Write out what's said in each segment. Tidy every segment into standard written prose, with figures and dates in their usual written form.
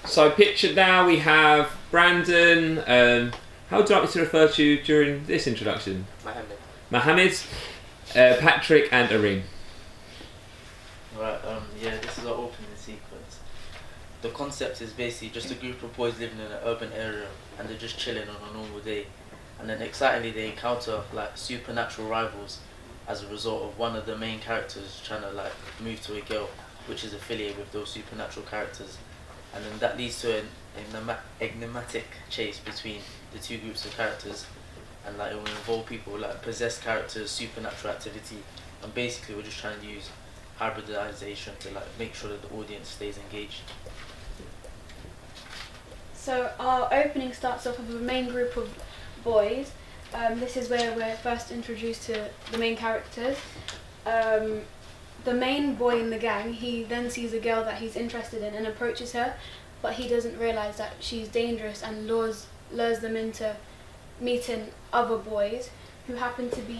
So pictured now we have Brandan. How would you like me to refer to you during this introduction? Mohammed, Patrick and Arene. Right, this is our opening sequence. The concept is basically just a group of boys living in an urban area and they're just chilling on a normal day. And then excitingly they encounter like supernatural rivals as a result of one of the main characters trying to like move to a girl which is affiliated with those supernatural characters. And then that leads to an enigmatic chase between the two groups of characters, and like it will involve people like possessed characters, supernatural activity, and basically we're just trying to use hybridization to like make sure that the audience stays engaged. So our opening starts off with a main group of boys. This is where we're first introduced to the main characters. The main boy in the gang, he then sees a girl that he's interested in and approaches her, but he doesn't realise that she's dangerous and lures them into meeting other boys who happen to be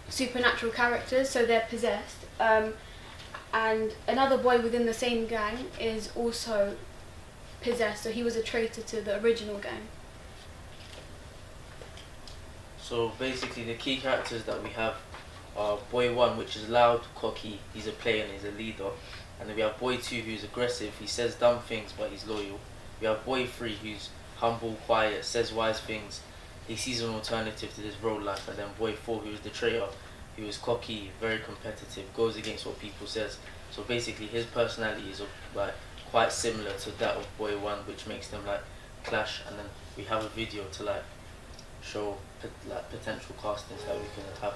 supernatural characters, so they're possessed. And another boy within the same gang is also possessed, so he was a traitor to the original gang. So basically the key characters that we have are boy 1, which is loud, cocky, he's a player and he's a leader. And then we have boy 2, who's aggressive, he says dumb things but he's loyal. We have boy 3, who's humble, quiet, says wise things, he sees an alternative to this road life. And then boy 4, who is the traitor, who is cocky, very competitive, goes against what people says. So basically his personality is like quite similar to that of boy 1, which makes them like clash. And then we have a video to like show like potential castings that we can have.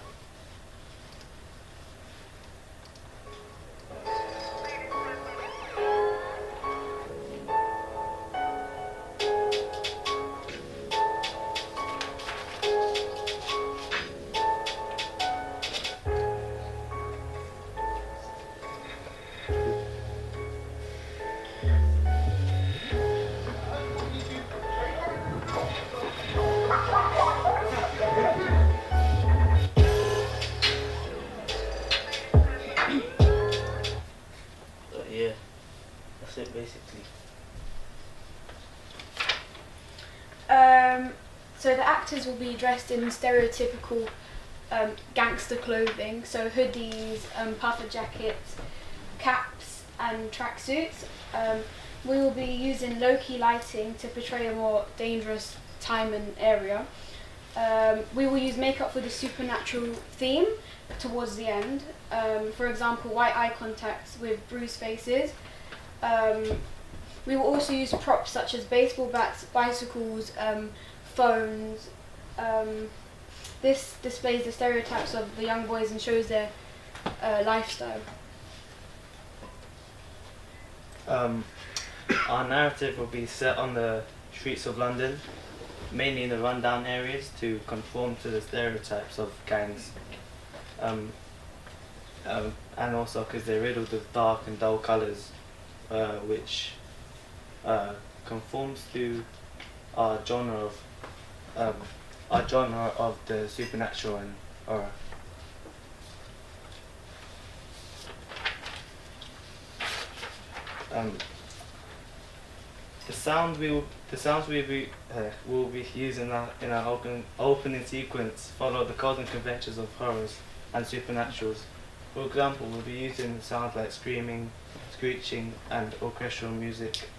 That's it basically. So the actors will be dressed in stereotypical gangster clothing, so hoodies, puffer jackets, caps and tracksuits. We will be using low-key lighting to portray a more dangerous time and area. We will use makeup for the supernatural theme towards the end. For example, white eye contacts with bruised faces. We will also use props such as baseball bats, bicycles, phones. This displays the stereotypes of the young boys and shows their lifestyle. Our narrative will be set on the streets of London, mainly in the rundown areas to conform to the stereotypes of gangs. And also because they're riddled with dark and dull colours, which conforms to our genre of the supernatural and horror. The sounds we will be using in our opening sequence follow the code and conventions of horrors and supernaturals. For example, we'll be using sounds like screaming, screeching, and orchestral music.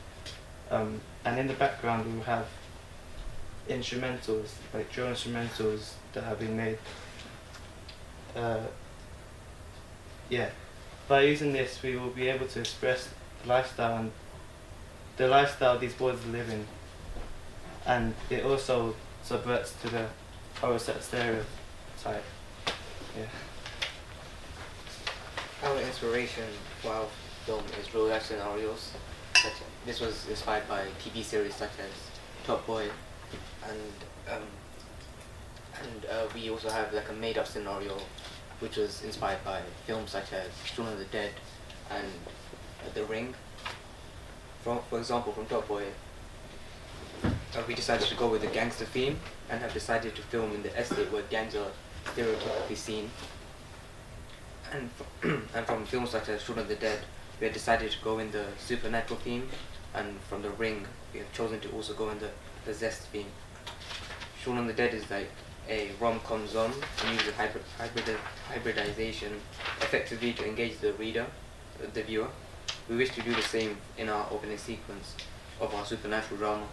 And in the background, we will have instrumentals, like drill instrumentals that have been made. By using this, we will be able to express the lifestyle these boys are living, and it also subverts to the horror set stereotype. Yeah. Our inspiration for our film is real life scenarios. This was inspired by TV series such as Top Boy, and we also have like a made-up scenario, which was inspired by films such as Shaun of the Dead and The Ring. For example, from Top Boy, we decided to go with the gangster theme and have decided to film in the estate where gangs are stereotypically seen. And from films such as Shaun of the Dead, we had decided to go in the supernatural theme and from the ring we have chosen to also go in the possessed theme. Shaun of the Dead is like a rom-com zombie and uses hybridization effectively to engage the reader, the viewer. We wish to do the same in our opening sequence of our supernatural drama.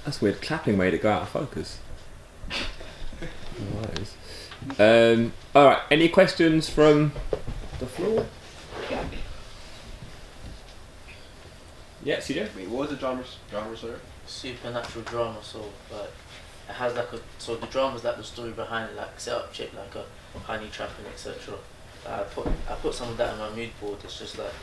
That's weird. Clapping made it go out of focus. Alright, any questions from the floor? Yeah, CJ? Wait, what was the genre, sir? Supernatural drama, so like it has like so the drama's like the story behind it, like set up chick like a honey trapping, etc. I put some of that in my mood board. It's just like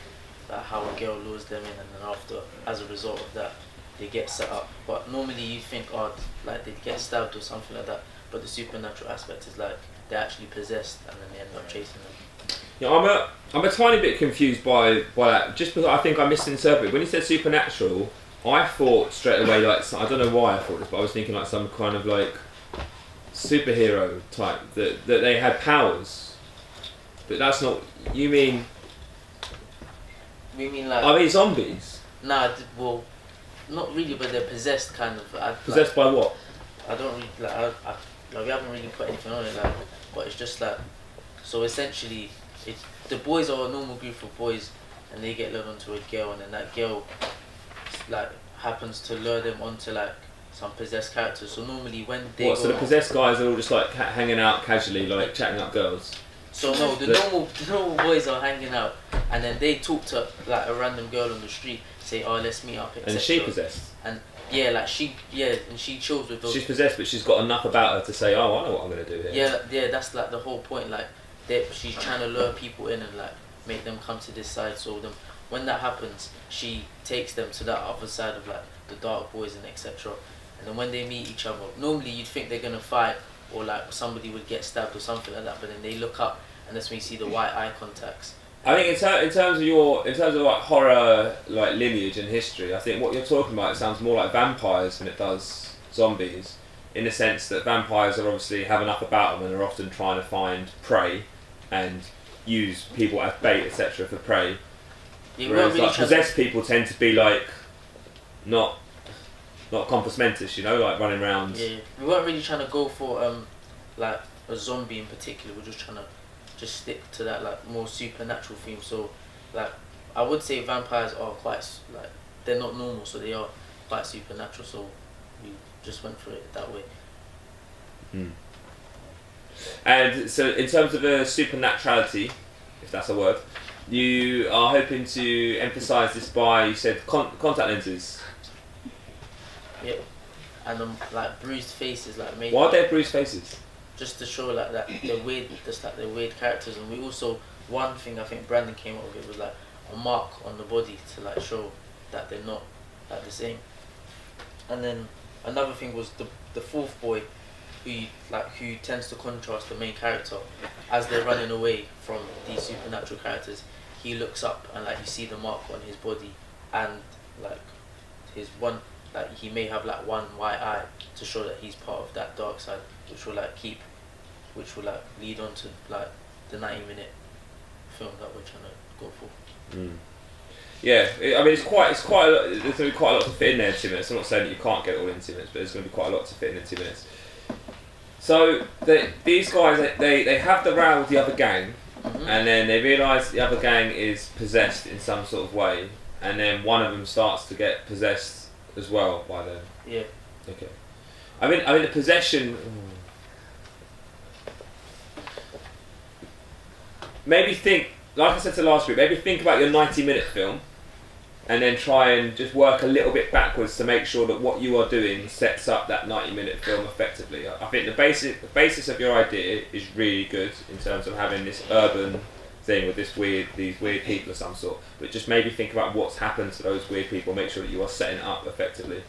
how a girl lures them in, and then after, as a result of that, they get set up. But normally you think, like they get stabbed or something like that. But the supernatural aspect is like they're actually possessed, and then they end up chasing them. Yeah, I'm a tiny bit confused by that. Just because I think I misinterpreted when he said supernatural. I thought straight away like I don't know why I thought this, but I was thinking like some kind of like superhero type that they had powers. But that's not. You mean? We mean like? Are they zombies? Nah, well, not really, but they're possessed kind of. Possessed by what? I don't really like. We haven't really put anything on it, like, but it's just like. So essentially, the boys are a normal group of boys, and they get lured onto a girl, and then that girl, like, happens to lure them onto like some possessed characters. So normally when they so the possessed guys are all just like hanging out casually, like chatting up girls. So no, the normal boys are hanging out, and then they talk to like a random girl on the street, say, "Oh, let's meet up." etc. And is she possessed? And yeah, like and she chills with those. She's possessed, but she's got enough about her to say, "Oh, I know what I'm gonna do here." Yeah, that's like the whole point. Like, she's trying to lure people in and like make them come to this side. So when that happens, she takes them to that other side of like the dark boys and etc. And then when they meet each other, normally you'd think they're gonna fight or like somebody would get stabbed or something like that. But then they look up and that's when you see the white eye contacts. I think in terms of like horror like lineage and history, I think what you're talking about, it sounds more like vampires than it does zombies, in the sense that vampires are obviously have enough about them and are often trying to find prey and use people as bait, etc. for prey. Yeah, whereas like possessed people tend to be like not compos mentis, you know, like running around. Yeah, we weren't really trying to go for like a zombie in particular. We're just trying to just stick to that like more supernatural theme. So like I would say vampires are quite like they're not normal, so they are quite supernatural. So we just went for it that way. And so in terms of supernaturality, if that's a word, you are hoping to emphasise this by, you said, contact lenses. Yeah, and like bruised faces, like made. Why are there bruised faces? Just to show like that they're weird, just like they're weird characters. And we also, one thing I think Brandan came up with it was like a mark on the body to like show that they're not like the same. And then another thing was the fourth boy, who tends to contrast the main character as they're running away from these supernatural characters. He looks up and like you see the mark on his body, and like his one, like he may have like one white eye to show that he's part of that dark side, which will like lead on to like the 90-minute film that we're trying to go for. Yeah, I mean it's quite a lot, there's going to be quite a lot to fit in there in 2 minutes. I'm not saying that you can't get it all in 2 minutes, but there's going to be quite a lot to fit in 2 minutes. So these guys, they have the row with the other gang, and then they realise the other gang is possessed in some sort of way, and then one of them starts to get possessed as well by them. Yeah. Okay. I mean the possession. Maybe think, like I said to last week, maybe think about your 90-minute film, and then try and just work a little bit backwards to make sure that what you are doing sets up that 90-minute film effectively. I think the basis of your idea is really good in terms of having this urban thing with these weird people of some sort. But just maybe think about what's happened to those weird people. Make sure that you are setting it up effectively.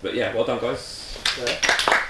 But yeah, well done, guys. Yeah.